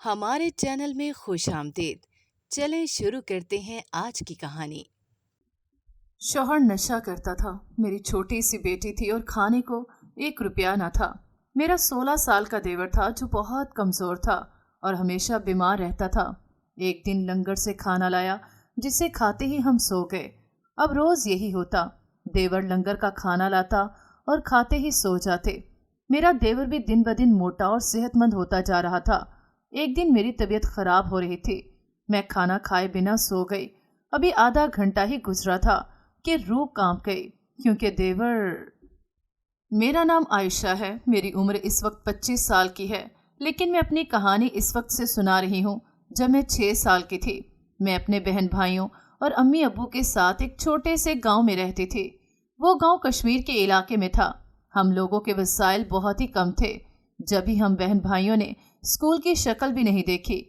ہمارے چینل میں خوش آمدید۔ چلیں شروع کرتے ہیں آج کی کہانی۔ شوہر نشہ کرتا تھا، میری چھوٹی سی بیٹی تھی اور کھانے کو 1 روپیہ نہ تھا۔ میرا 16 سال کا دیور تھا جو بہت کمزور تھا اور ہمیشہ بیمار رہتا تھا۔ ایک دن لنگر سے کھانا لایا جسے کھاتے ہی ہم سو گئے۔ اب روز یہی ہوتا، دیور لنگر کا کھانا لاتا اور کھاتے ہی سو جاتے۔ میرا دیور بھی دن بدن موٹا اور صحت مند ہوتا جا رہا تھا۔ ایک دن میری طبیعت خراب ہو رہی تھی، میں کھانا کھائے بنا سو گئی۔ ابھی آدھا گھنٹہ ہی گزرا تھا کہ روح کانپ گئی، کیونکہ دیور… میرا نام عائشہ ہے، میری عمر اس وقت 25 سال کی ہے، لیکن میں اپنی کہانی اس وقت سے سنا رہی ہوں جب میں 6 سال کی تھی۔ میں اپنے بہن بھائیوں اور امی ابو کے ساتھ ایک چھوٹے سے گاؤں میں رہتی تھی۔ وہ گاؤں کشمیر کے علاقے میں تھا۔ ہم لوگوں کے وسائل بہت ہی کم تھے۔ جب ہی ہم بہن بھائیوں نے اسکول کی شکل بھی نہیں دیکھی۔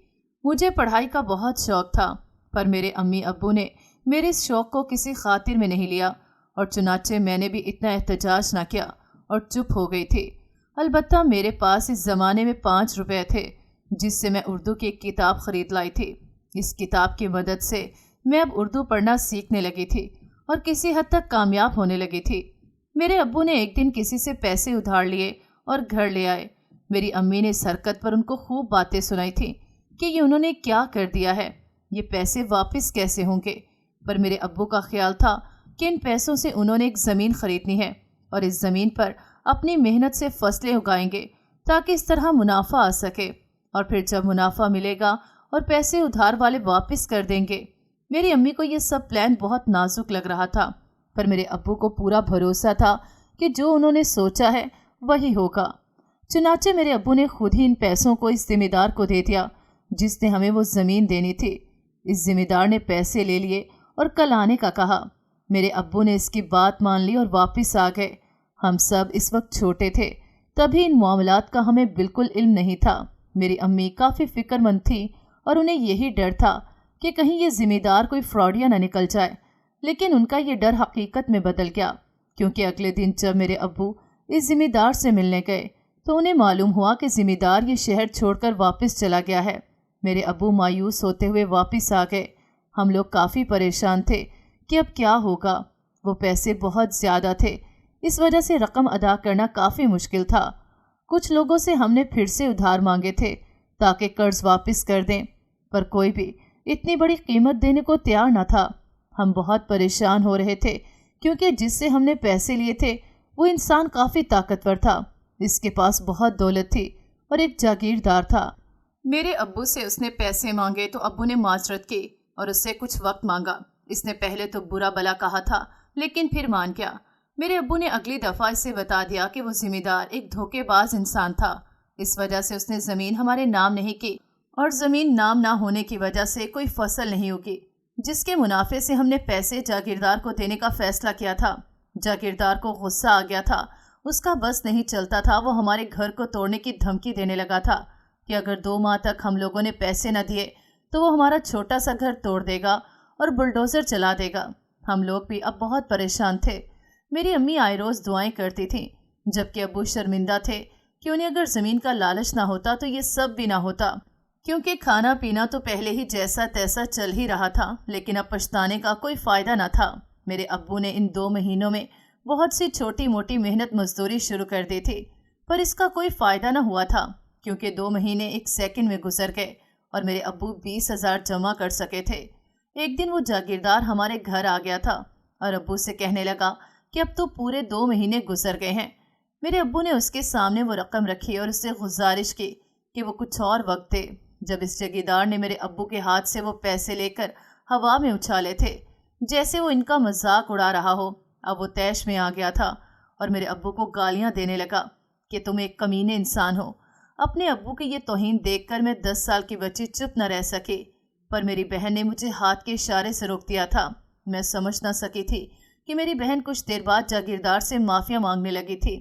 مجھے پڑھائی کا بہت شوق تھا، پر میرے امی ابو نے میرے اس شوق کو کسی خاطر میں نہیں لیا، اور چنانچہ میں نے بھی اتنا احتجاج نہ کیا اور چپ ہو گئی تھی۔ البتہ میرے پاس اس زمانے میں 5 روپے تھے، جس سے میں اردو کی ایک کتاب خرید لائی تھی۔ اس کتاب کی مدد سے میں اب اردو پڑھنا سیکھنے لگی تھی اور کسی حد تک کامیاب ہونے لگی تھی۔ میرے ابو نے ایک دن کسی سے پیسے ادھار لیے اور گھر لے آئے۔ میری امی نے اس حرکت پر ان کو خوب باتیں سنائی تھیں کہ یہ انہوں نے کیا کر دیا ہے، یہ پیسے واپس کیسے ہوں گے۔ پر میرے ابو کا خیال تھا کہ ان پیسوں سے انہوں نے ایک زمین خریدنی ہے اور اس زمین پر اپنی محنت سے فصلیں اگائیں گے تاکہ اس طرح منافع آ سکے، اور پھر جب منافع ملے گا اور پیسے ادھار والے واپس کر دیں گے۔ میری امی کو یہ سب پلان بہت نازک لگ رہا تھا، پر میرے ابو کو پورا بھروسہ تھا کہ جو انہوں نے سوچا ہے وہی ہوگا۔ چنانچہ میرے ابو نے خود ہی ان پیسوں کو اس ذمہ دار کو دے دیا جس نے ہمیں وہ زمین دینی تھی۔ اس ذمہ دار نے پیسے لے لیے اور کل آنے کا کہا۔ میرے ابو نے اس کی بات مان لی اور واپس آ گئے۔ ہم سب اس وقت چھوٹے تھے، تبھی ان معاملات کا ہمیں بالکل علم نہیں تھا۔ میری امی کافی فکر مند تھی اور انہیں یہی ڈر تھا کہ کہیں یہ ذمہ دار کوئی فراڈیا نہ نکل جائے، لیکن ان کا یہ ڈر حقیقت میں بدل گیا، کیونکہ اگلے دن جب میرے ابو اس ذمہ دار سے ملنے گئے تو انہیں معلوم ہوا کہ ذمہ دار یہ شہر چھوڑ کر واپس چلا گیا ہے۔ میرے ابو مایوس ہوتے ہوئے واپس آ گئے۔ ہم لوگ کافی پریشان تھے کہ اب کیا ہوگا۔ وہ پیسے بہت زیادہ تھے، اس وجہ سے رقم ادا کرنا کافی مشکل تھا۔ کچھ لوگوں سے ہم نے پھر سے ادھار مانگے تھے تاکہ قرض واپس کر دیں، پر کوئی بھی اتنی بڑی قیمت دینے کو تیار نہ تھا۔ ہم بہت پریشان ہو رہے تھے کیونکہ جس سے ہم نے پیسے لیے تھے وہ انسان کافی طاقتور تھا، اس کے پاس بہت دولت تھی اور ایک جاگیردار تھا۔ میرے ابو سے اس نے پیسے مانگے تو ابو نے معذرت کی اور اس سے کچھ وقت مانگا۔ اس نے پہلے تو برا بلا کہا تھا، لیکن پھر مان گیا۔ میرے ابو نے اگلی دفعہ اسے بتا دیا کہ وہ ذمہ دار ایک دھوکے باز انسان تھا، اس وجہ سے اس نے زمین ہمارے نام نہیں کی، اور زمین نام نہ ہونے کی وجہ سے کوئی فصل نہیں ہوگی، جس کے منافع سے ہم نے پیسے جاگیردار کو دینے کا فیصلہ کیا تھا۔ جاگیردار کو غصہ آ گیا تھا، اس کا بس نہیں چلتا تھا۔ وہ ہمارے گھر کو توڑنے کی دھمکی دینے لگا تھا کہ اگر 2 ماہ تک ہم لوگوں نے پیسے نہ دیے تو وہ ہمارا چھوٹا سا گھر توڑ دے گا اور بلڈوزر چلا دے گا۔ ہم لوگ بھی اب بہت پریشان تھے۔ میری امی آئے روز دعائیں کرتی تھیں، جبکہ ابو شرمندہ تھے کہ انہیں اگر زمین کا لالچ نہ ہوتا تو یہ سب بھی نہ ہوتا، کیونکہ کھانا پینا تو پہلے ہی جیسا تیسا چل ہی رہا تھا، لیکن اب پچھتانے کا کوئی فائدہ نہ تھا۔ میرے ابو نے ان 2 مہینوں میں بہت سی چھوٹی موٹی محنت مزدوری شروع کر دی تھی، پر اس کا کوئی فائدہ نہ ہوا تھا، کیونکہ 2 مہینے ایک سیکنڈ میں گزر گئے اور میرے ابو 20,000 جمع کر سکے تھے۔ ایک دن وہ جاگیردار ہمارے گھر آ گیا تھا اور ابو سے کہنے لگا کہ اب تو پورے 2 مہینے گزر گئے ہیں۔ میرے ابو نے اس کے سامنے وہ رقم رکھی اور اس سے گزارش کی کہ وہ کچھ اور وقت دے۔ جب اس جاگیردار نے میرے ابو کے ہاتھ سے وہ پیسے لے کر ہوا میں اچھالے تھے جیسے وہ ان کا مذاق اڑا رہا ہو، اب وہ طیش میں آ گیا تھا اور میرے ابو کو گالیاں دینے لگا کہ تم ایک کمینے انسان ہو۔ اپنے ابو کی یہ توہین دیکھ کر میں 10 سال کی بچی چپ نہ رہ سکی، پر میری بہن نے مجھے ہاتھ کے اشارے سے روک دیا تھا۔ میں سمجھ نہ سکی تھی کہ میری بہن کچھ دیر بعد جاگیردار سے معافیا مانگنے لگی تھی۔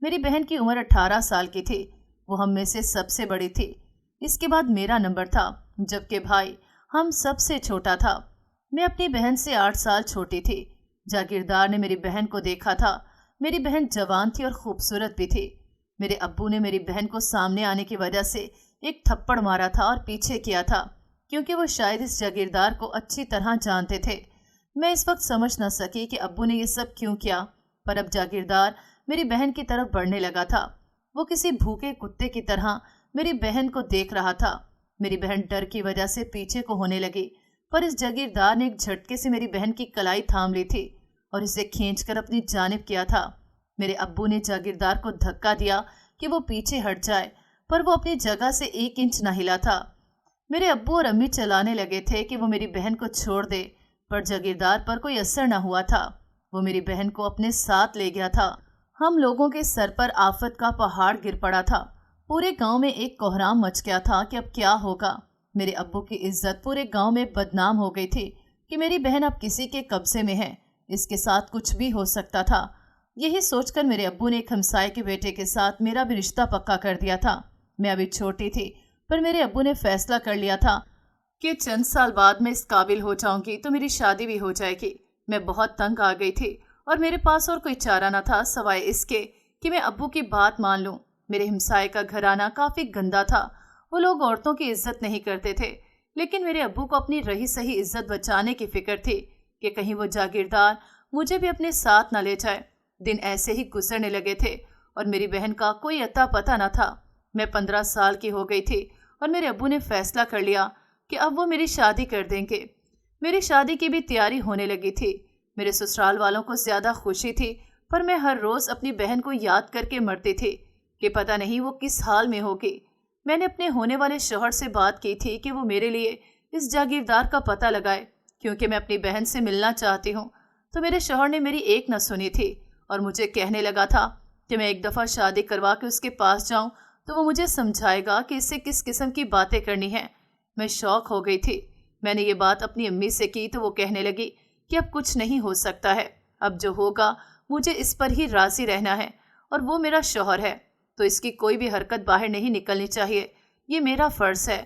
میری بہن کی عمر 18 سال کی تھی، وہ ہم میں سے سب سے بڑی تھی۔ اس کے بعد میرا نمبر تھا، جبکہ بھائی ہم سب سے چھوٹا تھا۔ میں اپنی بہن سے 8 سال چھوٹی تھی۔ جاگیردار نے میری بہن کو دیکھا تھا۔ میری بہن جوان تھی اور خوبصورت بھی تھی۔ میرے ابو نے میری بہن کو سامنے آنے کی وجہ سے एक थप्पड़ मारा था और पीछे किया था, क्योंकि वो शायद इस जागीरदार को अच्छी तरह जानते थे। मैं इस वक्त समझ न सकी कि अब्बू ने ये सब क्यों किया, पर अब जागीरदार मेरी बहन की तरफ बढ़ने लगा था। वो किसी भूखे कुत्ते की तरह मेरी बहन को देख रहा था। मेरी बहन डर की वजह से पीछे को होने लगी, पर इस जागीरदार ने एक झटके से मेरी बहन की कलाई थाम ली थी और इसे खींचकर अपनी जानिब किया था। मेरे अब्बू ने जागीरदार को धक्का दिया कि वो पीछे हट जाए, पर वो अपनी जगह से 1 इंच न हिला था। मेरे अब्बू और अम्मी चलाने लगे थे कि वो मेरी बहन को छोड़ दे, पर जागीरदार पर कोई असर न हुआ था। वो मेरी बहन को अपने साथ ले गया था। हम लोगों के सर पर आफत का पहाड़ गिर पड़ा था। पूरे गांव में एक कोहराम मच गया था कि अब क्या होगा। मेरे अब्बू की इज्जत पूरे गांव में बदनाम हो गई थी कि मेरी बहन अब किसी के कब्जे में है, इसके साथ कुछ भी हो सकता था। यही सोचकर मेरे अब्बू ने एक हमसाये के बेटे के साथ मेरा भी रिश्ता पक्का कर दिया था। मैं अभी छोटी थी, पर मेरे अब्बू ने फैसला कर लिया था कि चंद साल बाद मैं इस काबिल हो जाऊंगी तो मेरी शादी भी हो जाएगी। मैं बहुत तंग आ गई थी और मेरे पास और कोई चारा न था सवाए इसके कि मैं अब्बू की बात मान लूं। मेरे हमसाये का घराना काफ़ी गंदा था। वो लोग औरतों की इज्जत नहीं करते थे, लेकिन मेरे अब्बू को अपनी रही सही इज्जत बचाने की फिक्र थी कि कहीं वो जागीरदार मुझे भी अपने साथ न ले जाए। दिन ऐसे ही गुजरने लगे थे और मेरी बहन का कोई अता पता न था। मैं 15 साल की हो गई थी और मेरे अब्बू ने फैसला कर लिया कि अब वो मेरी शादी कर देंगे। मेरी शादी की भी तैयारी होने लगी थी। मेरे ससुराल वालों को ज़्यादा खुशी थी, पर मैं हर रोज़ अपनी बहन को याद करके मरती थी कि पता नहीं वो किस हाल में होगी। मैंने अपने होने वाले शौहर से बात की थी कि वो मेरे लिए इस जागीरदार का पता लगाए, क्योंकि मैं अपनी बहन से मिलना चाहती हूँ। तो मेरे शौहर ने मेरी एक न सुनी थी और मुझे कहने लगा था कि मैं एक दफ़ा शादी करवा के उसके पास जाऊँ तो वो मुझे समझाएगा कि इससे किस किस्म की बातें करनी है। मैं शौक हो गई थी। मैंने ये बात अपनी अम्मी से की तो वो कहने लगी कि अब कुछ नहीं हो सकता है, अब जो होगा मुझे इस पर ही राज़ी रहना है और वो मेरा शौहर है, तो इसकी कोई भी हरकत बाहर नहीं निकलनी चाहिए, ये मेरा फ़र्ज़ है।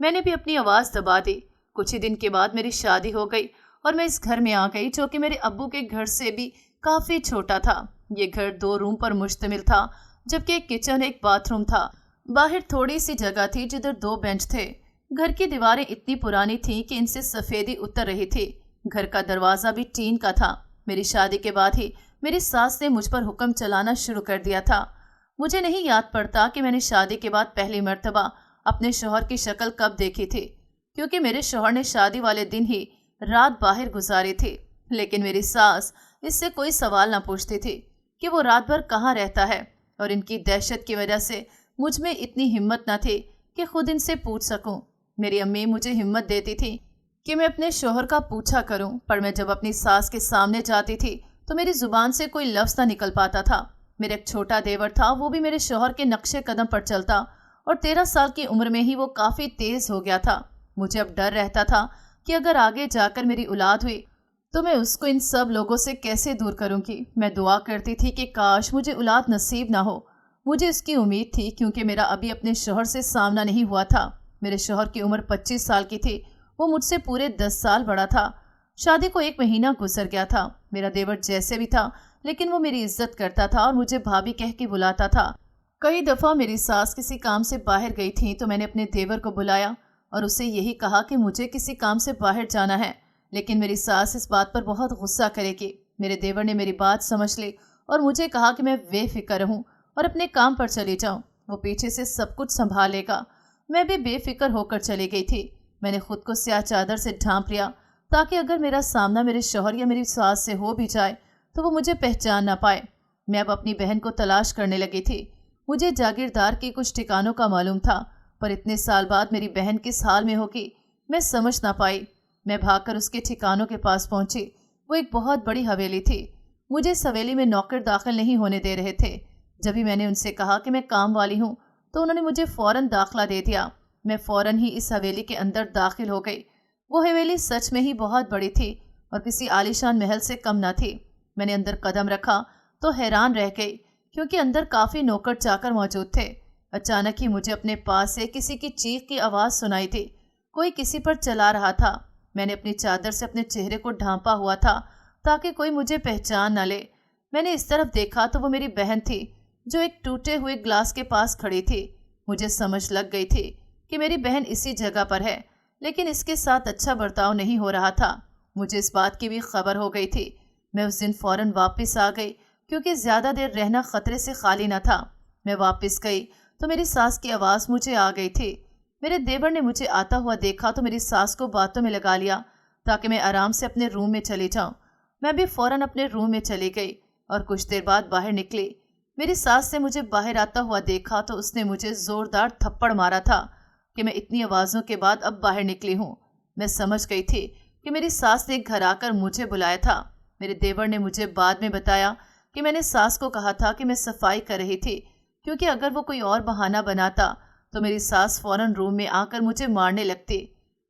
मैंने भी अपनी आवाज़ दबा दी। कुछ ही दिन के बाद मेरी शादी हो गई और मैं इस घर में आ गई, जो कि मेरे अब्बू के घर से भी काफ़ी छोटा था। ये घर 2 रूम पर मुश्तमिल था, जबकि एक किचन एक बाथरूम था। बाहर थोड़ी सी जगह थी जिधर 2 बेंच थे। घर की दीवारें इतनी पुरानी थीं कि इनसे सफ़ेदी उतर रही थी। घर का दरवाज़ा भी टीन का था। मेरी शादी के बाद ही मेरी सास ने मुझ पर हुक्म चलाना शुरू कर दिया था। मुझे नहीं याद पड़ता कि मैंने शादी के बाद पहली मर्तबा अपने शौहर की शक्ल कब देखी थी, क्योंकि मेरे शौहर ने शादी वाले दिन ही रात बाहर गुजारी थी। लेकिन मेरी सास इससे कोई सवाल न पूछती थी कि वो रात भर कहाँ रहता है, और इनकी दहशत की वजह से मुझ में इतनी हिम्मत न थी कि खुद इनसे पूछ सकूं। मेरी अम्मी मुझे हिम्मत देती थी कि मैं अपने शौहर का पूछा करूं, पर मैं जब अपनी सास के सामने जाती थी तो मेरी ज़ुबान से कोई लफ्ज़ ना निकल पाता था। मेरा एक छोटा देवर था, वो भी मेरे शौहर के नक्शे कदम पर चलता और 13 साल की उम्र में ही वो काफ़ी तेज़ हो गया था। मुझे अब डर रहता था कि अगर आगे जाकर मेरी औलाद हुई तो मैं उसको इन सब लोगों से कैसे दूर करूंगी। मैं दुआ करती थी कि काश मुझे औलाद नसीब ना हो। मुझे इसकी उम्मीद थी, क्योंकि मेरा अभी अपने शौहर से सामना नहीं हुआ था। मेरे शौहर की उम्र 25 साल की थी। वो मुझसे पूरे 10 साल बड़ा था। शादी को 1 महीना गुजर गया था। मेरा देवर जैसे भी था, लेकिन वो मेरी इज्जत करता था और मुझे भाभी कह के बुलाता था। कई दफ़ा मेरी सास किसी काम से बाहर गई थी तो मैंने अपने देवर को बुलाया और उससे यही कहा कि मुझे किसी काम से बाहर जाना है, लेकिन मेरी सास इस बात पर बहुत गुस्सा करेगी। मेरे देवर ने मेरी बात समझ ली और मुझे कहा कि मैं बेफिक्र रहूं और अपने काम पर चली जाऊं, वो पीछे से सब कुछ संभालेगा। मैं भी बेफिक्र होकर चली गई थी। मैंने खुद को स्याह चादर से ढांप लिया ताकि अगर मेरा सामना मेरे शौहर या मेरी सास से हो भी जाए तो वो मुझे पहचान ना पाए। मैं अब अपनी बहन को तलाश करने लगी थी। मुझे जागीरदार के कुछ ठिकानों का मालूम था, पर इतने साल बाद मेरी बहन किस हाल में होगी मैं समझ ना पाई। मैं भागकर उसके ठिकानों के पास पहुंची। वो एक बहुत बड़ी हवेली थी। मुझे इस हवेली में नौकर दाखिल नहीं होने दे रहे थे। जब भी मैंने उनसे कहा कि मैं काम वाली हूँ तो उन्होंने मुझे फ़ौरन दाखिला दे दिया। मैं फ़ौरन ही इस हवेली के अंदर दाखिल हो गई। वो हवेली सच में ही बहुत बड़ी थी और किसी आलीशान महल से कम न थी। मैंने अंदर कदम रखा तो हैरान रह गई, क्योंकि अंदर काफ़ी नौकर चाकर मौजूद थे। अचानक ही मुझे अपने पास से किसी की चीख की आवाज़ सुनाई थी। कोई किसी पर चला रहा था। मैंने अपनी चादर से अपने चेहरे को ढांपा हुआ था ताकि कोई मुझे पहचान न ले। मैंने इस तरफ देखा तो वो मेरी बहन थी, जो एक टूटे हुए ग्लास के पास खड़ी थी। مجھے سمجھ لگ گئی تھی کہ میری بہن اسی جگہ پر ہے، لیکن اس کے ساتھ اچھا برتاؤ نہیں ہو رہا تھا۔ مجھے اس بات کی بھی خبر ہو گئی تھی۔ میں اس دن فوراً واپس آ گئی کیونکہ زیادہ دیر رہنا خطرے سے خالی نہ تھا۔ میں واپس گئی تو میری ساس کی آواز مجھے آ گئی تھی۔ میرے دیور نے مجھے آتا ہوا دیکھا تو میری ساس کو باتوں میں لگا لیا تاکہ میں آرام سے اپنے روم میں چلی جاؤں۔ میں بھی فوراً اپنے روم میں چلی گئی اور کچھ دیر بعد باہر نکلی۔ میری ساس نے مجھے باہر آتا ہوا دیکھا تو اس نے مجھے زوردار تھپڑ مارا تھا کہ میں اتنی آوازوں کے بعد اب باہر نکلی ہوں۔ میں سمجھ گئی تھی کہ میری ساس نے گھر آ کر مجھے بلایا تھا۔ میرے دیور نے مجھے بعد میں بتایا کہ میں نے ساس کو کہا تھا کہ میں صفائی کر رہی تھی، کیونکہ اگر وہ کوئی اور بہانہ بناتا تو میری ساس فوراً روم میں آ کر مجھے مارنے لگتی۔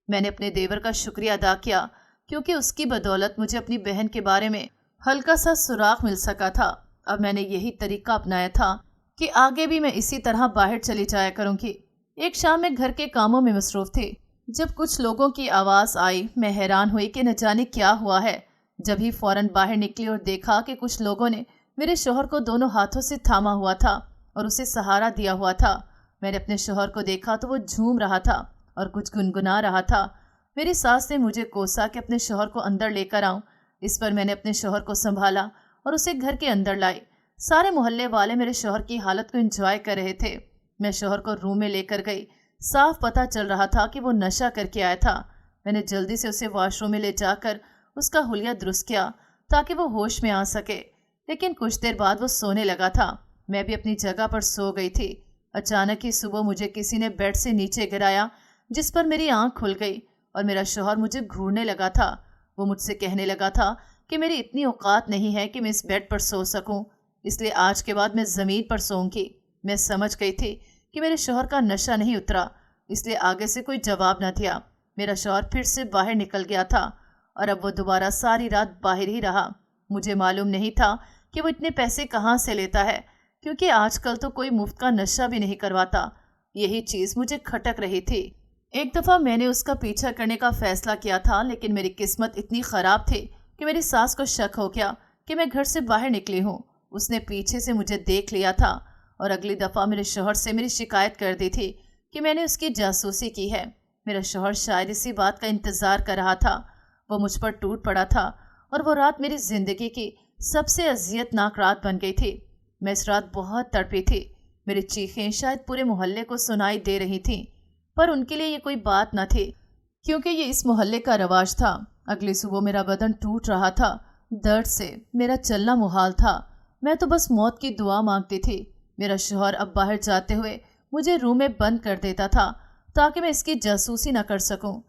میں نے اپنے دیور کا شکریہ ادا کیا کیونکہ اس کی بدولت مجھے اپنی بہن کے بارے میں ہلکا سا سراغ مل سکا تھا۔ اب میں نے یہی طریقہ اپنایا تھا کہ آگے بھی میں اسی طرح باہر چلی جایا کروں گی۔ ایک شام میں گھر کے کاموں میں مصروف تھی۔ جب کچھ لوگوں کی آواز آئی، میں حیران ہوئی کہ نہ جانے کیا ہوا ہے۔ جب ہی فوراً باہر نکلی اور دیکھا کہ کچھ لوگوں نے میرے شوہر کو دونوں ہاتھوں سے تھاما ہوا تھا اور اسے سہارا دیا ہوا تھا۔ میں نے اپنے شوہر کو دیکھا تو وہ جھوم رہا تھا اور کچھ گنگنا رہا تھا۔ میری ساس نے مجھے کوسا کہ اپنے شوہر کو اندر لے کر آؤں۔ اس پر میں نے اپنے شوہر کو سنبھالا اور اسے گھر کے اندر لائی۔ سارے محلے والے میرے شوہر کی حالت کو انجوائے کر رہے تھے۔ میں شوہر کو روم میں لے کر گئی۔ صاف پتہ چل رہا تھا کہ وہ نشہ کر کے آیا تھا۔ میں نے جلدی سے اسے واش روم میں لے جا کر اس کا حلیہ درست کیا تاکہ وہ ہوش میں آ سکے، لیکن کچھ دیر بعد وہ سونے لگا تھا۔ میں بھی اپنی جگہ پر سو گئی تھی۔ اچانک ہی صبح مجھے کسی نے بیڈ سے نیچے گرایا، جس پر میری آنکھ کھل گئی اور میرا شوہر مجھے گھورنے لگا تھا۔ وہ مجھ سے کہنے لگا تھا کہ میری اتنی اوقات نہیں ہے کہ میں اس بیڈ پر سو سکوں، اس لیے آج کے بعد میں زمین پر سوؤں گی۔ میں سمجھ گئی تھی کہ میرے شوہر کا نشہ نہیں اترا، اس لیے آگے سے کوئی جواب نہ دیا۔ میرا شوہر پھر سے باہر نکل گیا تھا اور اب وہ دوبارہ ساری رات باہر ہی رہا۔ مجھے معلوم نہیں تھا کہ وہ اتنے پیسے کہاں سے لیتا ہے، کیونکہ آج کل تو کوئی مفت کا نشہ بھی نہیں کرواتا۔ یہی چیز مجھے کھٹک رہی تھی۔ ایک دفعہ میں نے اس کا پیچھا کرنے کا فیصلہ کیا تھا، لیکن میری قسمت اتنی خراب تھی کہ میری ساس کو شک ہو گیا کہ میں گھر سے باہر نکلی ہوں۔ اس نے پیچھے سے مجھے دیکھ لیا تھا اور اگلی دفعہ میرے شوہر سے میری شکایت کر دی تھی کہ میں نے اس کی جاسوسی کی ہے۔ میرا شوہر شاید اسی بات کا انتظار کر رہا تھا۔ وہ مجھ پر ٹوٹ پڑا تھا اور وہ رات میری زندگی کی سب سے اذیت ناک رات بن گئی تھی۔ میں اس رات بہت تڑپی تھی۔ میری چیخیں شاید پورے محلے کو سنائی دے رہی تھیں، پر ان کے لیے یہ کوئی بات نہ تھی کیونکہ یہ اس محلے کا رواج تھا۔ اگلی صبح میرا بدن ٹوٹ رہا تھا، درد سے میرا چلنا محال تھا۔ میں تو بس موت کی دعا مانگتی تھی۔ میرا شوہر اب باہر جاتے ہوئے مجھے روم میں بند کر دیتا تھا تاکہ میں اس کی جاسوسی نہ کر سکوں۔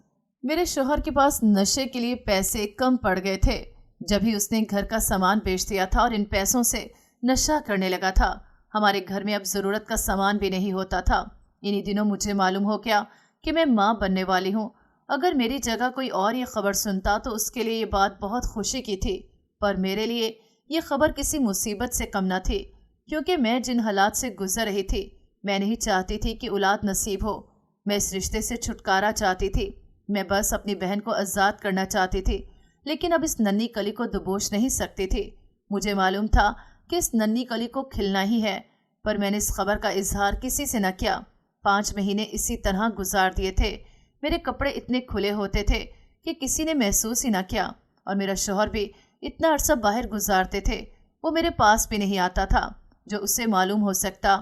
میرے شوہر کے پاس نشے کے لیے پیسے کم پڑ گئے تھے۔ جب ہی اس نے گھر کا سامان بیچ دیا تھا اور ان پیسوں سے نشہ کرنے لگا تھا۔ ہمارے گھر میں اب ضرورت کا سامان بھی نہیں ہوتا تھا۔ انہی دنوں مجھے معلوم ہو گیا کہ میں ماں بننے والی ہوں۔ اگر میری جگہ کوئی اور یہ خبر سنتا تو اس کے لیے یہ بات بہت خوشی کی تھی، پر میرے لیے یہ خبر کسی مصیبت سے کم نہ تھی، کیونکہ میں جن حالات سے گزر رہی تھی، میں نہیں چاہتی تھی کہ اولاد نصیب ہو۔ میں اس رشتے سے چھٹکارا چاہتی تھی۔ میں بس اپنی بہن کو آزاد کرنا چاہتی تھی، لیکن اب اس ننھی کلی کو دبوچ نہیں سکتی تھی۔ مجھے معلوم تھا کہ اس ننھی کلی کو کھلنا ہی ہے، پر میں نے اس خبر کا اظہار کسی سے نہ کیا۔ 5 مہینے اسی طرح گزار دیے تھے۔ میرے کپڑے اتنے کھلے ہوتے تھے کہ کسی نے محسوس ہی نہ کیا، اور میرا شوہر بھی اتنا عرصہ باہر گزارتے تھے، وہ میرے پاس بھی نہیں آتا تھا جو اسے معلوم ہو سکتا۔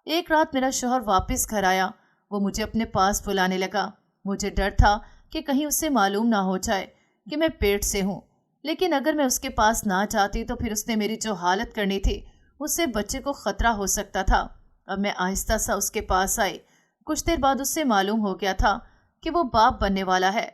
ایک رات میرا شوہر واپس گھر آیا۔ وہ مجھے اپنے پاس بلانے لگا۔ مجھے ڈر تھا کہ کہیں اسے معلوم نہ ہو جائے کہ میں پیٹ سے ہوں، لیکن اگر میں اس کے پاس نہ جاتی تو پھر اس نے میری جو حالت کرنی تھی اس سے بچے کو خطرہ ہو سکتا تھا۔ اب میں آہستہ سا اس کے پاس آئی۔ کچھ دیر بعد اس سے معلوم ہو گیا تھا کہ وہ باپ بننے والا ہے،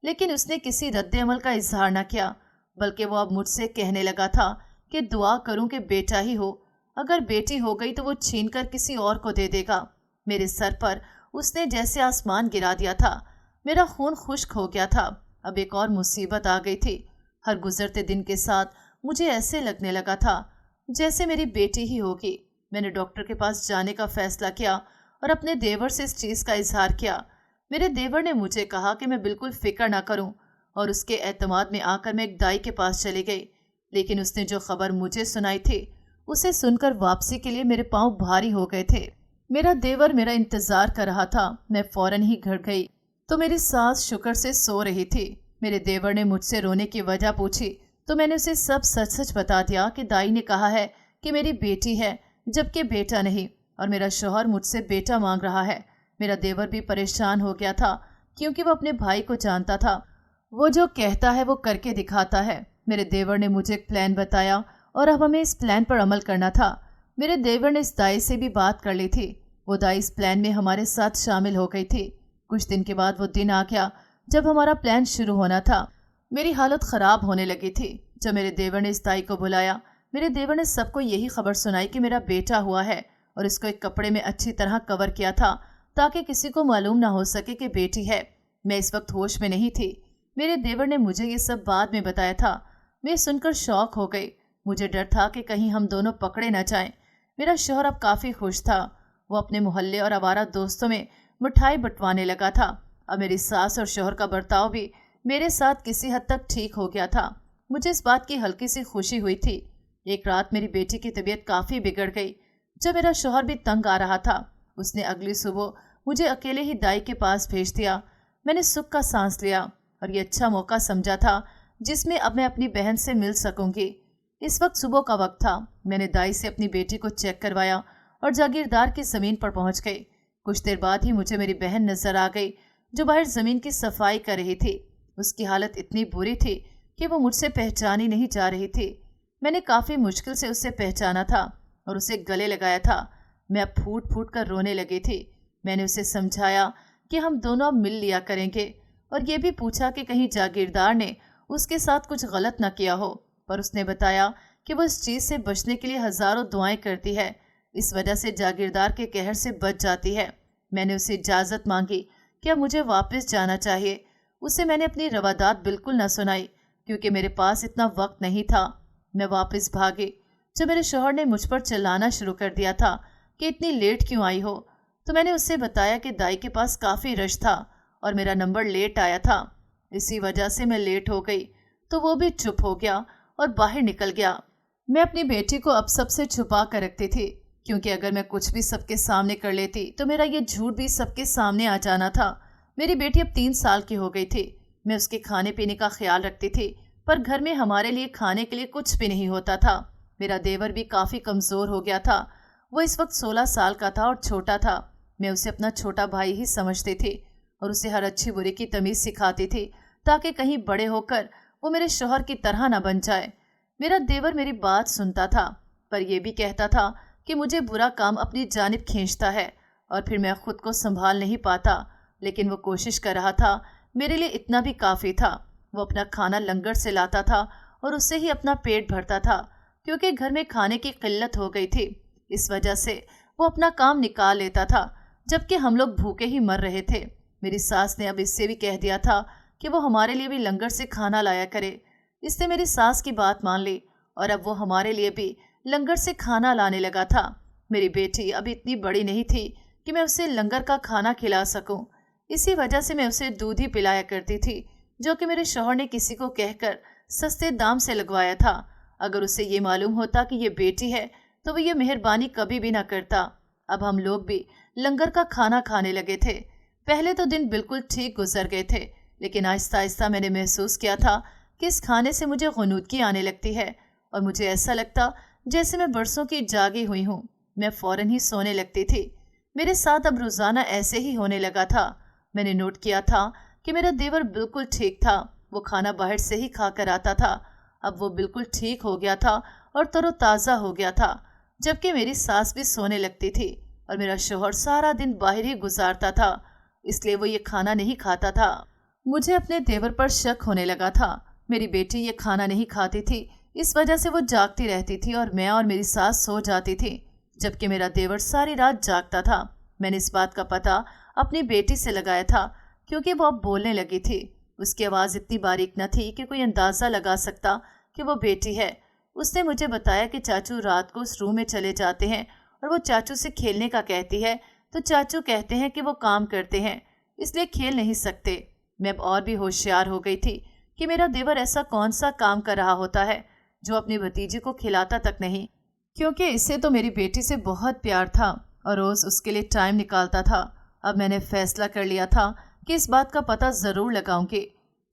لیکن اس نے کسی رد عمل کا اظہار نہ کیا، بلکہ وہ اب مجھ سے کہنے لگا تھا کہ دعا کروں کہ بیٹا ہی ہو، اگر بیٹی ہو گئی تو وہ چھین کر کسی اور کو دے دے گا۔ میرے سر پر اس نے جیسے آسمان گرا دیا تھا۔ میرا خون خشک ہو گیا تھا۔ اب ایک اور مصیبت آ گئی تھی۔ ہر گزرتے دن کے ساتھ مجھے ایسے لگنے لگا تھا جیسے میری بیٹی ہی ہوگی۔ میں نے ڈاکٹر کے پاس جانے کا فیصلہ کیا اور اپنے دیور سے اس چیز کا اظہار کیا۔ میرے دیور نے مجھے کہا کہ میں بالکل فکر نہ کروں، اور اس کے اعتماد میں آ کر میں ایک دائی کے پاس چلی گئی، لیکن اس نے جو خبر مجھے سنائی تھی اسے سن کر واپسی کے لیے میرے پاؤں بھاری ہو گئے تھے۔ मेरा देवर मेरा इंतजार कर रहा था। मैं फौरन ही घर गई तो मेरी सास शुक्र से सो रही थी। मेरे देवर ने मुझसे रोने की वजह पूछी तो मैंने उसे सब सच सच बता दिया कि दाई ने कहा है कि मेरी बेटी है जबकि बेटा नहीं, और मेरा शौहर मुझसे बेटा मांग रहा है। मेरा देवर भी परेशान हो गया था क्योंकि वो अपने भाई को जानता था। वो जो कहता है वो करके दिखाता है। मेरे देवर ने मुझे एक प्लान बताया और अब हमें इस प्लान पर अमल करना था। मेरे देवर ने इस दाई से भी बात कर ली थी। वो दाई इस प्लान में हमारे साथ शामिल हो गई थी। कुछ दिन के बाद वो दिन आ गया जब हमारा प्लान शुरू होना था। मेरी हालत ख़राब होने लगी थी। जब मेरे देवर ने इस दाई को बुलाया, मेरे देवर ने सबको यही खबर सुनाई कि मेरा बेटा हुआ है और इसको एक कपड़े में अच्छी तरह कवर किया था ताकि किसी को मालूम ना हो सके कि बेटी है। मैं इस वक्त होश में नहीं थी। मेरे देवर ने मुझे ये सब बाद में बताया था। मैं सुनकर शौक हो गई। मुझे डर था कि कहीं हम दोनों पकड़े न जाएं। मेरा शौहर अब काफ़ी खुश था। वो अपने मोहल्ले और आवारा दोस्तों में मिठाई बंटवाने लगा था। अब मेरी सास और शौहर का बर्ताव भी मेरे साथ किसी हद तक ठीक हो गया था। मुझे इस बात की हल्की सी खुशी हुई थी। एक रात मेरी बेटी की तबीयत काफ़ी बिगड़ गई। जब मेरा शौहर भी तंग आ रहा था, उसने अगली सुबह मुझे अकेले ही दाई के पास भेज दिया। मैंने सुख का सांस लिया और ये अच्छा मौका समझा था जिसमें अब मैं अपनी बहन से मिल सकूंगी। इस वक्त सुबह का वक्त था। मैंने दाई से अपनी बेटी को चेक करवाया और जागीरदार की ज़मीन पर पहुंच गई। कुछ देर बाद ही मुझे मेरी बहन नजर आ गई जो बाहर ज़मीन की सफाई कर रही थी। उसकी हालत इतनी बुरी थी कि वो मुझसे पहचानी नहीं जा रही थी। मैंने काफ़ी मुश्किल से उसे पहचाना था और उसे गले लगाया था। मैं अब फूट फूट कर रोने लगी थी। मैंने उसे समझाया कि हम दोनों अब मिल लिया करेंगे और ये भी पूछा कि कहीं जागीरदार ने उसके साथ कुछ गलत ना किया हो, पर उसने बताया कि वो इस चीज़ से बचने के लिए हज़ारों दुआएं करती है, इस वजह से जागीरदार के कहर से बच जाती है। मैंने उसे इजाज़त मांगी कि अब मुझे वापस जाना चाहिए। उसे मैंने अपनी रवादात बिल्कुल न सुनाई क्योंकि मेरे पास इतना वक्त नहीं था। मैं वापस भागी। जब मेरे शौहर ने मुझ पर चिल्लाना शुरू कर दिया था कि इतनी लेट क्यों आई हो, तो मैंने उससे बताया कि दाई के पास काफ़ी रश था और मेरा नंबर लेट आया था, इसी वजह से मैं लेट हो गई। तो वो भी चुप हो गया और बाहर निकल गया। मैं अपनी बेटी को अब सबसे छुपा कर रखती थी क्योंकि अगर मैं कुछ भी सबके सामने कर लेती तो मेरा ये झूठ भी सबके सामने आ जाना था। मेरी बेटी अब 3 साल की हो गई थी। मैं उसके खाने पीने का ख्याल रखती थी, पर घर में हमारे लिए खाने के लिए कुछ भी नहीं होता था। मेरा देवर भी काफ़ी कमज़ोर हो गया था। वो इस वक्त 16 साल का था और छोटा था। मैं उसे अपना छोटा भाई ही समझती थी और उसे हर अच्छी बुरी की तमीज़ सिखाती थी ताकि कहीं बड़े होकर वो मेरे शौहर की तरह ना बन जाए। मेरा देवर मेरी बात सुनता था, पर यह भी कहता था कि मुझे बुरा काम अपनी जानिब खींचता है और फिर मैं खुद को संभाल नहीं पाता। लेकिन वो कोशिश कर रहा था। मेरे लिए इतना भी काफ़ी था। वो अपना खाना लंगर से लाता था और उससे ही अपना पेट भरता था क्योंकि घर में खाने की किल्लत हो गई थी। इस वजह से वो अपना काम निकाल लेता था जबकि हम लोग भूखे ही मर रहे थे। मेरी सास ने अब इससे भी कह दिया था कि वो हमारे लिए भी लंगर से खाना लाया करे। इसने मेरी सास की बात मान ली और अब वो हमारे लिए भी लंगर से खाना लाने लगा था। मेरी बेटी अभी इतनी बड़ी नहीं थी कि मैं उसे लंगर का खाना खिला सकूं। इसी वजह से मैं उसे दूध ही पिलाया करती थी जो कि मेरे शौहर ने किसी को कहकर सस्ते दाम से लगवाया था। अगर उसे ये मालूम होता कि ये बेटी है तो वो ये मेहरबानी कभी भी ना करता। अब हम लोग भी लंगर का खाना खाने लगे थे। पहले तो दिन बिल्कुल ठीक गुजर गए थे, लेकिन आहिस्ता आहिस्ता मैंने महसूस किया था कि इस खाने से मुझे ग़ुनूदगी आने लगती है और मुझे ऐसा लगता जैसे मैं बरसों की जागी हुई हूँ। मैं फ़ौरन ही सोने लगती थी। मेरे साथ अब रोज़ाना ऐसे ही होने लगा था। मैंने नोट किया था कि मेरा देवर बिल्कुल ठीक था। वो खाना बाहर से ही खा कर आता था। अब वो बिल्कुल ठीक हो गया था और तरोताज़ा हो गया था, जबकि मेरी सास भी सोने लगती थी और मेरा शौहर सारा दिन बाहर ही गुजारता था, इसलिए वो ये खाना नहीं खाता था। मुझे अपने देवर पर शक होने लगा था। मेरी बेटी ये खाना नहीं खाती थी, इस वजह से वो जागती रहती थी और मैं और मेरी सास सो जाती थी, जबकि मेरा देवर सारी रात जागता था। मैंने इस बात का पता अपनी बेटी से लगाया था क्योंकि वो अब बोलने लगी थी। उसकी आवाज़ इतनी बारीक न थी कि कोई अंदाज़ा लगा सकता कि वो बेटी है। उसने मुझे बताया कि चाचू रात को उस रूम में चले जाते हैं और वो चाचू से खेलने का कहती है तो चाचू कहते हैं कि वो काम करते हैं, इसलिए खेल नहीं सकते। मैं अब और भी होशियार हो गई थी कि मेरा देवर ऐसा कौन सा काम कर रहा होता है जो अपनी भतीजी को खिलाता तक नहीं, क्योंकि इससे तो मेरी बेटी से बहुत प्यार था। और रोज़ उसके लिए टाइम निकालता था। अब मैंने फैसला कर लिया था कि इस बात का पता ज़रूर लगाऊंगी।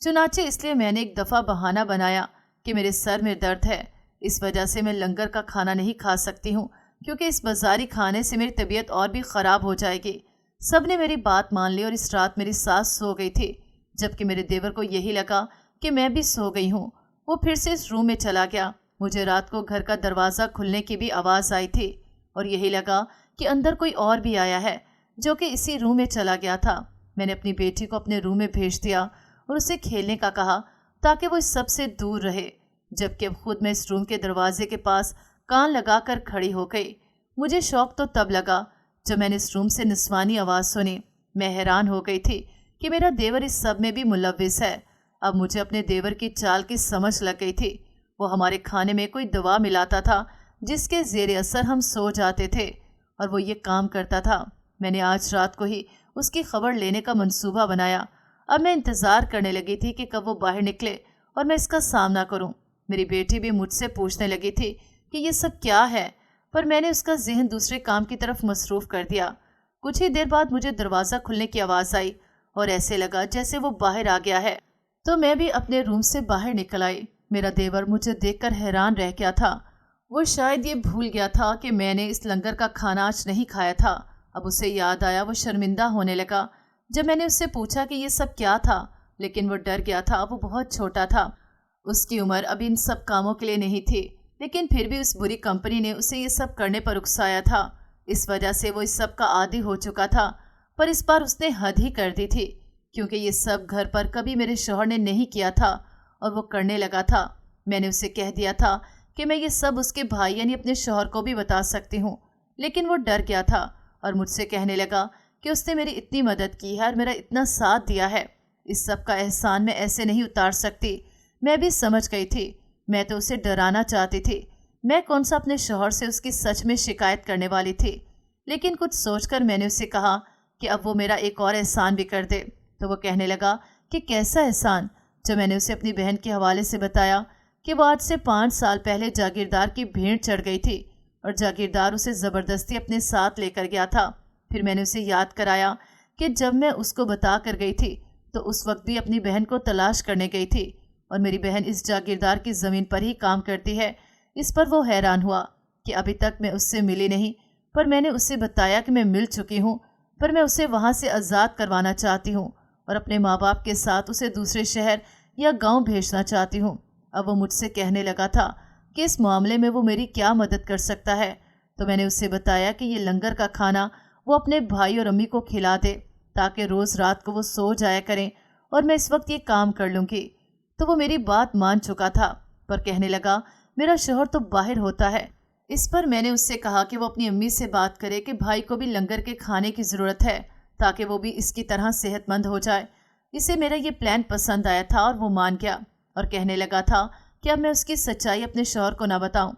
चुनाचे इसलिए मैंने एक दफ़ा बहाना बनाया कि मेरे सर में दर्द है, इस वजह से मैं लंगर का खाना नहीं खा सकती हूँ, क्योंकि इस बाजारी खाने से मेरी तबीयत और भी ख़राब हो जाएगी। सब ने मेरी बात मान ली और इस रात मेरी सास सो गई थी, जबकि मेरे देवर को यही लगा कि मैं भी सो गई हूँ। वो फिर से इस रूम में चला गया। मुझे रात को घर का दरवाज़ा खुलने की भी आवाज़ आई थी और यही लगा कि अंदर कोई और भी आया है, जो कि इसी रूम में चला गया था। मैंने अपनी बेटी को अपने रूम में भेज दिया और उसे खेलने का कहा ताकि वो इस सब से दूर रहे, जबकि अब खुद मैं इस रूम के दरवाजे के पास कान लगाकर खड़ी हो गई। मुझे शौक तो तब लगा जब मैंने इस रूम से निस्वानी आवाज़ सुनी। मैं हैरान हो गई थी कि मेरा देवर इस सब में भी मुलव्विस है। अब मुझे अपने देवर की चाल की समझ लग गई थी। वो हमारे खाने में कोई दवा मिलाता था जिसके ज़ेरे असर हम सो जाते थे, और वो ये काम करता था। मैंने आज रात को ही उसकी खबर लेने का मंसूबा बनाया। अब मैं इंतज़ार करने लगी थी कि कब वो बाहर निकले और मैं इसका सामना करूं। मेरी बेटी भी मुझसे पूछने लगी थी कि ये सब क्या है, पर मैंने उसका जहन दूसरे काम की तरफ मसरूफ़ कर दिया। कुछ ही देर बाद मुझे दरवाज़ा खुलने की आवाज़ आई और ऐसे लगा जैसे वो बाहर आ गया है, तो मैं भी अपने रूम से बाहर निकल आई। मेरा देवर मुझे देखकर हैरान रह गया था। वो शायद ये भूल गया था कि मैंने इस लंगर का खाना आज नहीं खाया था। अब उसे याद आया। वो शर्मिंदा होने लगा जब मैंने उससे पूछा कि ये सब क्या था, लेकिन वो डर गया था। वो बहुत छोटा था, उसकी उम्र अभी इन सब कामों के लिए नहीं थी, लेकिन फिर भी उस बुरी कंपनी ने उसे ये सब करने पर उकसाया था। इस वजह से वो इस सब का आदी हो चुका था। पर इस बार उसने हद ही कर दी थी, क्योंकि ये सब घर पर कभी मेरे शौहर ने नहीं किया था और वो करने लगा था। मैंने उसे कह दिया था कि मैं ये सब उसके भाई यानी अपने शौहर को भी बता सकती हूँ, लेकिन वो डर गया था और मुझसे कहने लगा कि उसने मेरी इतनी मदद की है और मेरा इतना साथ दिया है, इस सब का एहसान मैं ऐसे नहीं उतार सकती। मैं भी समझ गई थी, मैं तो उसे डराना चाहती थी। मैं कौन सा अपने शौहर से उसकी सच में शिकायत करने वाली थी, लेकिन कुछ सोचकर मैंने उससे कहा कि अब वो मेरा एक और एहसान भी कर दे। तो वो कहने लगा कि कैसा एहसान। जब मैंने उसे अपनी बहन के हवाले से बताया कि वो आज से 5 साल पहले जागीरदार की भीड़ चढ़ गई थी और जागीरदार उसे ज़बरदस्ती अपने साथ लेकर गया था। फिर मैंने उसे याद कराया कि जब मैं उसको बता कर गई थी तो उस वक्त भी अपनी बहन को तलाश करने गई थी और मेरी बहन इस जागीरदार की ज़मीन पर ही काम करती है। इस पर वो हैरान हुआ कि अभी तक मैं उससे मिली नहीं, पर मैंने उसे बताया कि मैं मिल चुकी हूँ, पर मैं उसे वहाँ से आज़ाद करवाना चाहती हूँ और अपने माँ बाप के साथ उसे दूसरे शहर या गांव भेजना चाहती हूँ। अब वो मुझसे कहने लगा था कि इस मामले में वो मेरी क्या मदद कर सकता है। तो मैंने उससे बताया कि ये लंगर का खाना वो अपने भाई और अम्मी को खिला दे ताकि रोज़ रात को वो सो जाया करें और मैं इस वक्त ये काम कर लूँगी। तो वो मेरी बात मान चुका था, पर कहने लगा मेरा शौहर तो बाहर होता है। इस पर मैंने उससे कहा कि वो अपनी अम्मी से बात करे कि भाई को भी लंगर के खाने की ज़रूरत है ताकि वो भी इसकी तरह सेहतमंद हो जाए। इसे मेरा ये प्लान पसंद आया था और वो मान गया और कहने लगा था कि अब मैं उसकी सच्चाई अपने शौहर को ना बताऊं।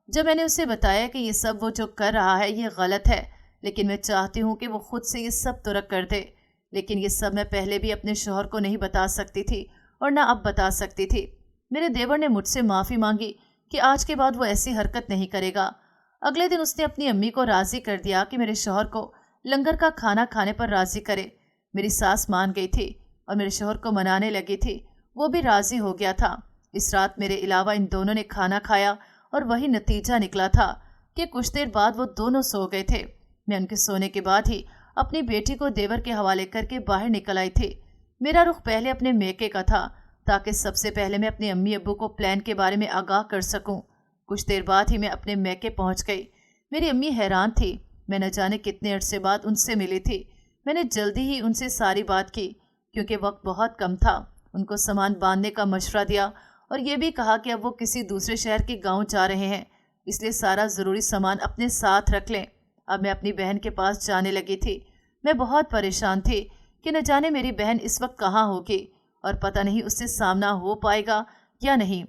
जब मैंने उसे बताया कि ये सब वो जो कर रहा है ये गलत है, लेकिन मैं चाहती हूँ कि वो खुद से ये सब तुरक कर दे, लेकिन ये सब मैं पहले भी अपने शौहर को नहीं बता सकती थी और ना अब बता सकती थी। मेरे देवर ने मुझसे माफ़ी मांगी कि आज के बाद वो ऐसी हरकत नहीं करेगा। अगले दिन उसने अपनी अम्मी को राज़ी कर दिया कि मेरे शौहर को लंगर का खाना खाने पर राज़ी करे। मेरी सास मान गई थी और मेरे शौहर को मनाने लगी थी, वो भी राज़ी हो गया था। इस रात मेरे अलावा इन दोनों ने खाना खाया और वही नतीजा निकला था कि कुछ देर बाद वो दोनों सो गए थे। मैं उनके सोने के बाद ही अपनी बेटी को देवर के हवाले करके बाहर निकल आई थी। मेरा रुख पहले अपने मेके का था ताकि सबसे पहले मैं अपने अम्मी अब्बू को प्लान के बारे में आगाह कर सकूं। कुछ देर बाद ही मैं अपने मेके पहुंच गई। मेरी अम्मी हैरान थी, मैं न जाने कितने अरसे बाद उनसे मिली थी। मैंने जल्दी ही उनसे सारी बात की क्योंकि वक्त बहुत कम था। उनको सामान बांधने का मशवरा दिया और ये भी कहा कि अब वो किसी दूसरे शहर के गांव जा रहे हैं, इसलिए सारा ज़रूरी सामान अपने साथ रख लें। अब मैं अपनी बहन के पास जाने लगी थी। मैं बहुत परेशान थी कि न जाने मेरी बहन इस वक्त कहाँ होगी और पता नहीं उससे सामना हो पाएगा या नहीं।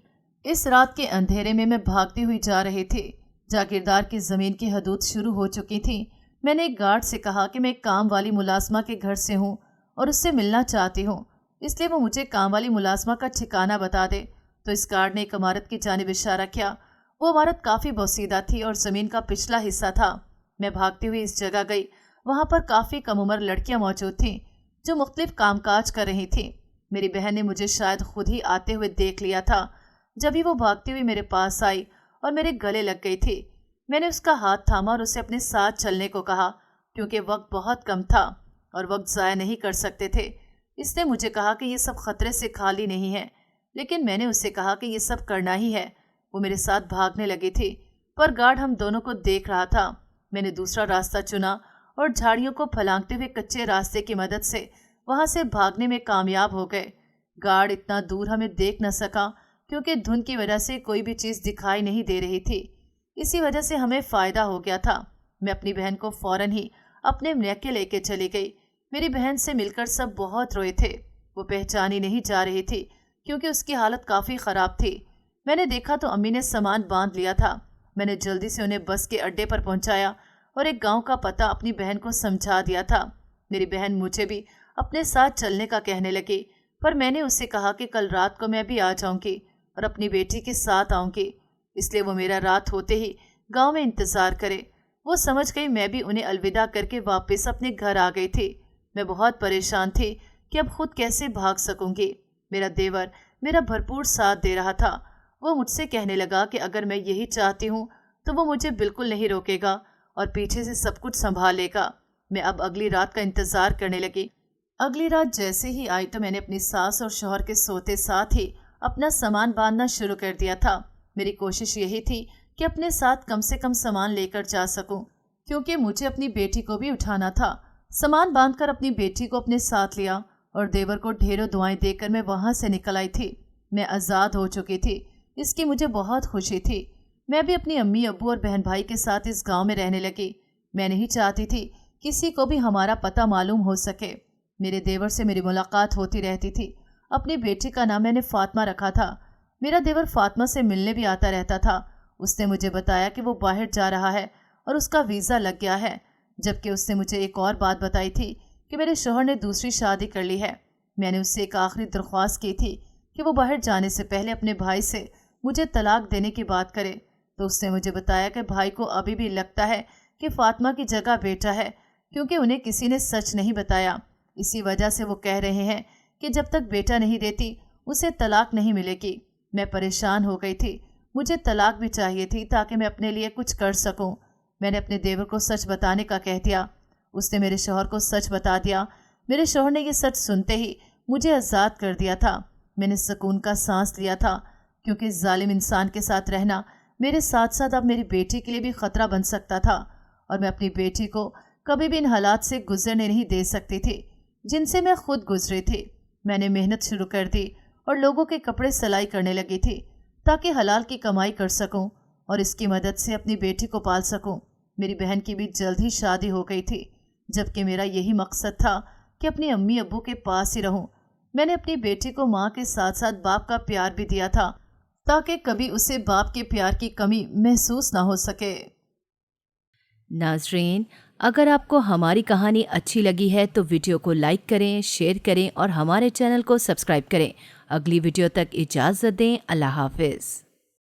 इस रात के अंधेरे में मैं भागती हुई जा रही थी। जागीरदार की ज़मीन की हदूद शुरू हो चुकी थी। मैंने एक गार्ड से कहा कि मैं एक काम वाली मुलाजमा के घर से हूँ और उससे मिलना चाहती हूँ, इसलिए वो मुझे काम वाली मुलाजमा का ठिकाना बता दे। तो इस गार्ड ने एक इमारत की जानिब इशारा किया। वो इमारत काफ़ी बोसीदा थी और ज़मीन का पिछला हिस्सा था। میں بھاگتی ہوئی اس جگہ گئی۔ وہاں پر کافی کم عمر لڑکیاں موجود تھیں جو مختلف کام کاج کر رہی تھیں۔ میری بہن نے مجھے شاید خود ہی آتے ہوئے دیکھ لیا تھا، جبھی وہ بھاگتی ہوئی میرے پاس آئی اور میرے گلے لگ گئی تھی۔ میں نے اس کا ہاتھ تھاما اور اسے اپنے ساتھ چلنے کو کہا، کیونکہ وقت بہت کم تھا اور وقت ضائع نہیں کر سکتے تھے۔ اس نے مجھے کہا کہ یہ سب خطرے سے خالی نہیں ہے، لیکن میں نے اس سے کہا کہ یہ سب کرنا ہی ہے۔ وہ میرے ساتھ بھاگنے لگی تھی، پر گارڈ ہم دونوں کو دیکھ رہا تھا۔ میں نے دوسرا راستہ چنا اور جھاڑیوں کو پھلانگتے ہوئے کچے راستے کی مدد سے وہاں سے بھاگنے میں کامیاب ہو گئے۔ گارڈ اتنا دور ہمیں دیکھ نہ سکا کیونکہ دھند کی وجہ سے کوئی بھی چیز دکھائی نہیں دے رہی تھی۔ اسی وجہ سے ہمیں فائدہ ہو گیا تھا۔ میں اپنی بہن کو فوراً ہی اپنے میکے لے کے چلی گئی۔ میری بہن سے مل کر سب بہت روئے تھے۔ وہ پہچانی نہیں جا رہی تھی کیونکہ اس کی حالت کافی خراب تھی۔ میں نے دیکھا تو امی نے سامان باندھ لیا تھا۔ میں نے جلدی سے انہیں بس کے اڈے پر پہنچایا اور ایک گاؤں کا پتہ اپنی بہن کو سمجھا دیا تھا۔ میری بہن مجھے بھی اپنے ساتھ چلنے کا کہنے لگی، پر میں نے اس سے کہا کہ کل رات کو میں بھی آ جاؤں گی اور اپنی بیٹی کے ساتھ آؤں گی، اس لیے وہ میرا رات ہوتے ہی گاؤں میں انتظار کرے۔ وہ سمجھ گئی۔ میں بھی انہیں الوداع کر کے واپس اپنے گھر آ گئی تھی۔ میں بہت پریشان تھی کہ اب خود کیسے بھاگ سکوں گی۔ میرا دیور میرا بھرپور ساتھ دے رہا تھا۔ وہ مجھ سے کہنے لگا کہ اگر میں یہی چاہتی ہوں تو وہ مجھے بالکل نہیں روکے گا اور پیچھے سے سب کچھ سنبھال لے گا۔ میں اب اگلی رات کا انتظار کرنے لگی۔ اگلی رات جیسے ہی آئی تو میں نے اپنی ساس اور شوہر کے سوتے ساتھ ہی اپنا سامان باندھنا شروع کر دیا تھا۔ میری کوشش یہی تھی کہ اپنے ساتھ کم سے کم سامان لے کر جا سکوں، کیونکہ مجھے اپنی بیٹی کو بھی اٹھانا تھا۔ سامان باندھ کر اپنی بیٹی کو اپنے ساتھ لیا اور دیور کو ڈھیروں دعائیں دے کر میں وہاں سے نکل آئی تھی۔ میں آزاد ہو چکی تھی، اس کی مجھے بہت خوشی تھی۔ میں بھی اپنی امی ابو اور بہن بھائی کے ساتھ اس گاؤں میں رہنے لگی۔ میں نہیں چاہتی تھی کسی کو بھی ہمارا پتہ معلوم ہو سکے۔ میرے دیور سے میری ملاقات ہوتی رہتی تھی۔ اپنی بیٹی کا نام میں نے فاطمہ رکھا تھا۔ میرا دیور فاطمہ سے ملنے بھی آتا رہتا تھا۔ اس نے مجھے بتایا کہ وہ باہر جا رہا ہے اور اس کا ویزا لگ گیا ہے، جبکہ اس نے مجھے ایک اور بات بتائی تھی کہ میرے شوہر نے دوسری شادی کر لی ہے۔ میں نے اس سے ایک آخری درخواست کی تھی کہ وہ باہر جانے سے پہلے اپنے بھائی سے مجھے طلاق دینے کی بات کرے، تو اس نے مجھے بتایا کہ بھائی کو ابھی بھی لگتا ہے کہ فاطمہ کی جگہ بیٹا ہے، کیونکہ انہیں کسی نے سچ نہیں بتایا۔ اسی وجہ سے وہ کہہ رہے ہیں کہ جب تک بیٹا نہیں دیتی اسے طلاق نہیں ملے گی۔ میں پریشان ہو گئی تھی۔ مجھے طلاق بھی چاہیے تھی تاکہ میں اپنے لیے کچھ کر سکوں۔ میں نے اپنے دیور کو سچ بتانے کا کہہ دیا۔ اس نے میرے شوہر کو سچ بتا دیا۔ میرے شوہر نے یہ سچ سنتے ہی مجھے آزاد کر دیا تھا۔ میں نے سکون کا سانس لیا تھا، کیونکہ ظالم انسان کے ساتھ رہنا میرے ساتھ ساتھ اب میری بیٹی کے لیے بھی خطرہ بن سکتا تھا، اور میں اپنی بیٹی کو کبھی بھی ان حالات سے گزرنے نہیں دے سکتی تھی جن سے میں خود گزری تھی۔ میں نے محنت شروع کر دی اور لوگوں کے کپڑے سلائی کرنے لگی تھی تاکہ حلال کی کمائی کر سکوں اور اس کی مدد سے اپنی بیٹی کو پال سکوں۔ میری بہن کی بھی جلد ہی شادی ہو گئی تھی، جبکہ میرا یہی مقصد تھا کہ اپنی امی ابو کے پاس ہی رہوں۔ میں نے اپنی بیٹی کو ماں کے ساتھ ساتھ باپ کا پیار بھی دیا تھا تاکہ کبھی اسے باپ کے پیار کی کمی محسوس نہ ہو سکے۔ ناظرین، اگر آپ کو ہماری کہانی اچھی لگی ہے تو ویڈیو کو لائک کریں، شیئر کریں اور ہمارے چینل کو سبسکرائب کریں۔ اگلی ویڈیو تک اجازت دیں۔ اللہ حافظ۔